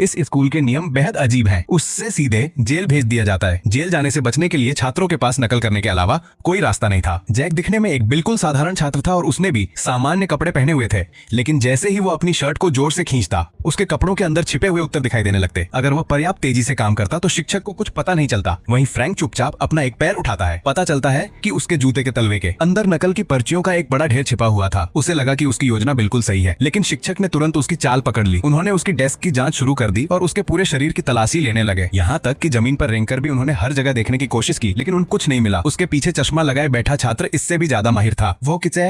इस स्कूल के नियम बेहद अजीब हैं। उससे सीधे जेल भेज दिया जाता है। जेल जाने से बचने के लिए छात्रों के पास नकल करने के अलावा कोई रास्ता नहीं था। जैक दिखने में एक बिल्कुल साधारण छात्र था और उसने भी सामान्य कपड़े पहने हुए थे, लेकिन जैसे ही वो अपनी शर्ट को जोर से खींचता, उसके कपड़ों के अंदर छिपे हुए उत्तर दिखाई देने लगते। अगर वह पर्याप्त तेजी से काम करता तो शिक्षक को कुछ पता नहीं चलता। वहीं फ्रैंक चुपचाप अपना एक पैर उठाता है। पता चलता है कि उसके जूते के तलवे के अंदर नकल की पर्चियों का एक बड़ा ढेर छिपा हुआ था। उसे लगा कि उसकी योजना बिल्कुल सही है, लेकिन शिक्षक ने तुरंत उसकी चाल पकड़ ली। उन्होंने उसकी डेस्क की जांच शुरू कर दी और उसके पूरे शरीर की तलाशी लेने लगे। यहाँ तक कि जमीन पर रेंगकर भी उन्होंने हर जगह देखने की कोशिश की, लेकिन उन कुछ नहीं मिला। उसके पीछे चश्मा लगाए बैठा छात्र इससे भी ज्यादा माहिर था। वो किसे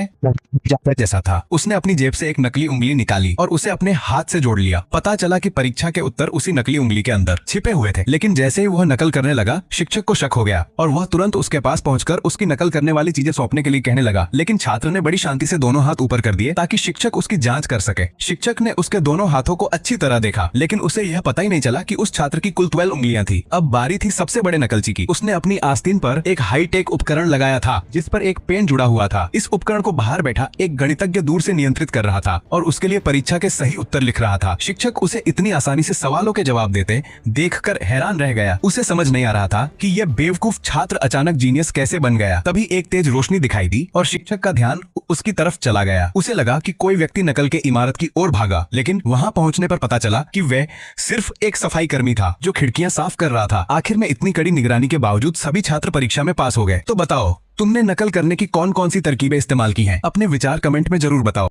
जैसा था। उसने अपनी जेब से एक नकली उंगली निकाली और उसे अपने हाथ से जोड़ लिया। पता चला कि परीक्षा के उत्तर उसी नकली उंगली के अंदर छिपे हुए थे। लेकिन जैसे ही वह नकल करने लगा, शिक्षक को शक हो गया और वह तुरंत उसके पास पहुंचकर उसकी नकल करने वाली चीजें सौंपने के लिए कहने लगा। लेकिन छात्र ने बड़ी शांति से दोनों हाथ ऊपर कर दिए ताकि शिक्षक उसकी जांच कर सके। शिक्षक ने उसके दोनों हाथों को अच्छी तरह देखा, लेकिन उसे यह पता ही नहीं चला कि उस छात्र की कुल 12 उंगलियां थी। अब बारी थी सबसे बड़े नकलची की। उसने अपनी आस्तीन पर एक हाईटेक उपकरण लगाया था जिस पर एक पेन जुड़ा हुआ था। इस उपकरण को बाहर बैठा एक गणितज्ञ दूर से नियंत्रित कर रहा था और उसके लिए परीक्षा के सही उत्तर लिख रहा था। शिक्षक उसे इतनी आसानी से सवालों के जवाब देते देखकर हैरान रह गया। उसे समझ नहीं आ रहा था कि यह बेवकूफ छात्र अचानक जीनियस कैसे बन गया। तभी एक तेज रोशनी दिखाई दी और शिक्षक का ध्यान उसकी तरफ चला गया। उसे लगा कि कोई व्यक्ति नकल के इमारत की ओर भागा, लेकिन वहां पहुंचने पर पता चला कि वह सिर्फ एक सफाई कर्मी था जो खिड़कियां साफ कर रहा था। आखिर में इतनी कड़ी निगरानी के बावजूद सभी छात्र परीक्षा में पास हो गए। तो बताओ, तुमने नकल करने की कौन कौन सी तरकीबें इस्तेमाल की हैं? अपने विचार कमेंट में जरूर बताओ।